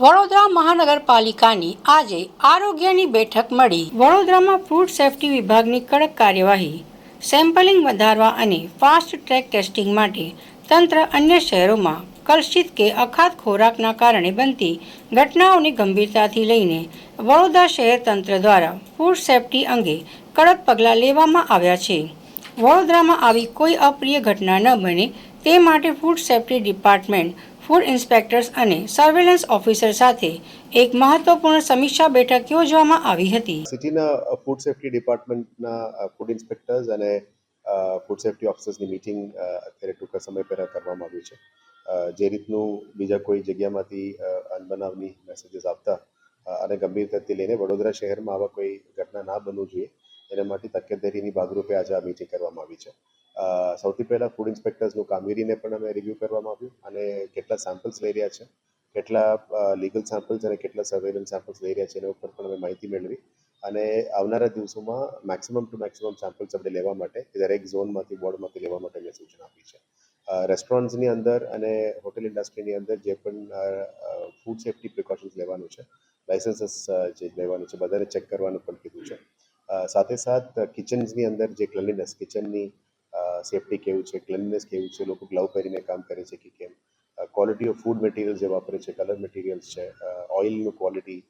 વડોદરા મહાનગરપાલિકાની આજે આરોગ્યની બેઠક મળી. વડોદરામાં ફૂડ સેફ્ટી વિભાગની કડક કાર્યવાહી, સેમ્પલિંગ વધારવા અને ફાસ્ટ ટ્રેક ટેસ્ટિંગ માટે તંત્ર અન્ય શહેરોમાં કલુષિત કે અખાદ્ય ખોરાકના કારણે બનતી ઘટનાઓની ગંભીરતાથી લઈને વડોદરા શહેર તંત્ર દ્વારા ફૂડ સેફ્ટી અંગે કડક પગલાં લેવામાં આવ્યા છે. વડોદરામાં આવી કોઈ અપ્રિય ઘટના ન બને તે માટે food safety department, food inspectors અને સર્વેલન્સ ઓફિસર સાથે એક મહત્વપૂર્ણ સમીક્ષા બેઠક યોજવામાં આવી હતી. સિટીના ફૂડ સેફ્ટી ડિપાર્ટમેન્ટના ફૂડ ઇન્સ્પેક્ટર્સ અને ફૂડ સેફ્ટી ઓફિસર્સની મીટિંગ અત્યારે ટૂંકા સમય પહેલાં કરવામાં આવી છે. જે રીતનું બીજા કોઈ જગ્યામાંથી અનબનાવની મેસેજીસ આવતા અને ગંભીરતાથી લઈને વડોદરા શહેરમાં આવા કોઈ ઘટના ના બનવું જોઈએ એના માટે તકેદારીની ભાગરૂપે આજે આ મીટિંગ કરવામાં આવી છે. સૌથી પહેલાં ફૂડ ઇન્સ્પેક્ટર્સનું કામગીરીને પણ અમે રિવ્યૂ કરવામાં આવ્યું અને કેટલા સેમ્પલ્સ લઈ રહ્યા છે, કેટલા લીગલ સેમ્પલ્સ અને કેટલા સર્વેલન્સ સેમ્પલ્સ લઈ રહ્યા છે એના ઉપર પણ અમે માહિતી મેળવી અને આવનારા દિવસોમાં મેક્સિમમ ટુ મેક્સિમમ સેમ્પલ્સ આપણે લેવા માટે દરેક ઝોનમાંથી, વોર્ડમાંથી લેવા માટે મેં સૂચના આપી છે. રેસ્ટોરન્ટ્સની અંદર અને હોટેલ ઇન્ડસ્ટ્રીની અંદર જે પણ ફૂડ સેફ્ટી પ્રિકોશન્સ લેવાનું છે, લાઇસન્સીસ જે લેવાનું છે બધાને ચેક કરવાનું પણ કીધું છે. સાથે સાથ કિચન્સની અંદર જે ક્લીનલીનેસ, કિચનની સેફ્ટી કેવું છે, ક્લીનલીનેસ કેવું છે, લોકો ગ્લવ પહેરીને કામ કરે છે કે કેમ, ક્વોલિટી ઓફ ફૂડ મટીરિયલ જે વાપરે છે, કલર મટીરિયલ્સ છે, ઓઇલનું ક્વોલિટી,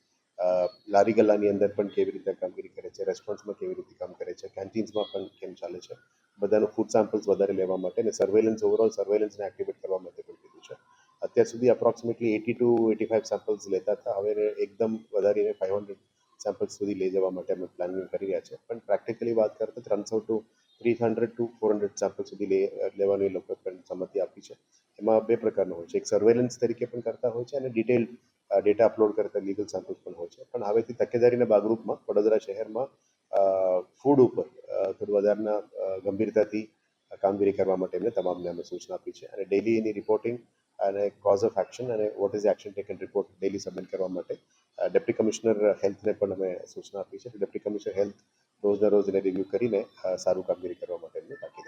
લારી ગલ્લાની અંદર પણ કેવી રીતે કામગીરી કરે છે, રેસ્ટોરન્ટ્સમાં કેવી રીતે કામ કરે છે, કેન્ટીન્સમાં પણ કેમ ચાલે છે, બધાનું ફૂડ સેમ્પલ્સ વધારે લેવા માટે અને ઓવરઓલ સર્વેલન્સને એક્ટિવેટ કરવા માટે પણ કીધું છે. અત્યાર સુધી અપ્રોક્સિમેટલી 80 to 85 સેમ્પલ્સ લેતા હતા, હવે એકદમ વધારીને 500 સેમ્પલ્સ સુધી લઈ જવા માટે અમે પ્લાનિંગ કરી રહ્યા છે. પણ પ્રેક્ટિકલી વાત કરતા 300 to 400 સેમ્પલ સુધી લેવાની એ લોકોએ પણ સંમતિ આપી છે. એમાં બે પ્રકારનો હોય છે, એક સર્વેલન્સ તરીકે પણ કરતા હોય છે અને ડિટેલ ડેટા અપલોડ કરતા લીગલ સેમ્પલ્સ પણ હોય છે. પણ હવેથી તકેદારીના ભાગરૂપમાં વડોદરા શહેરમાં ફૂડ ઉપર થોડું વધારના ગંભીરતાથી કામગીરી કરવા માટે એમને તમામને અમે સૂચના આપી છે અને ડેલી એની રિપોર્ટિંગ અને કોઝ ઓફ એક્શન અને what is action taken report daily submit કરવા માટે ડેપ્ટી કમિશનર હેલ્થને પણ અમે સૂચના આપી છે. ડેપ્ટી કમિશનર હેલ્થ રોજના રોજ એને રિવ્યૂ કરીને સારું કામગીરી કરવા માટે એમને તાકીદ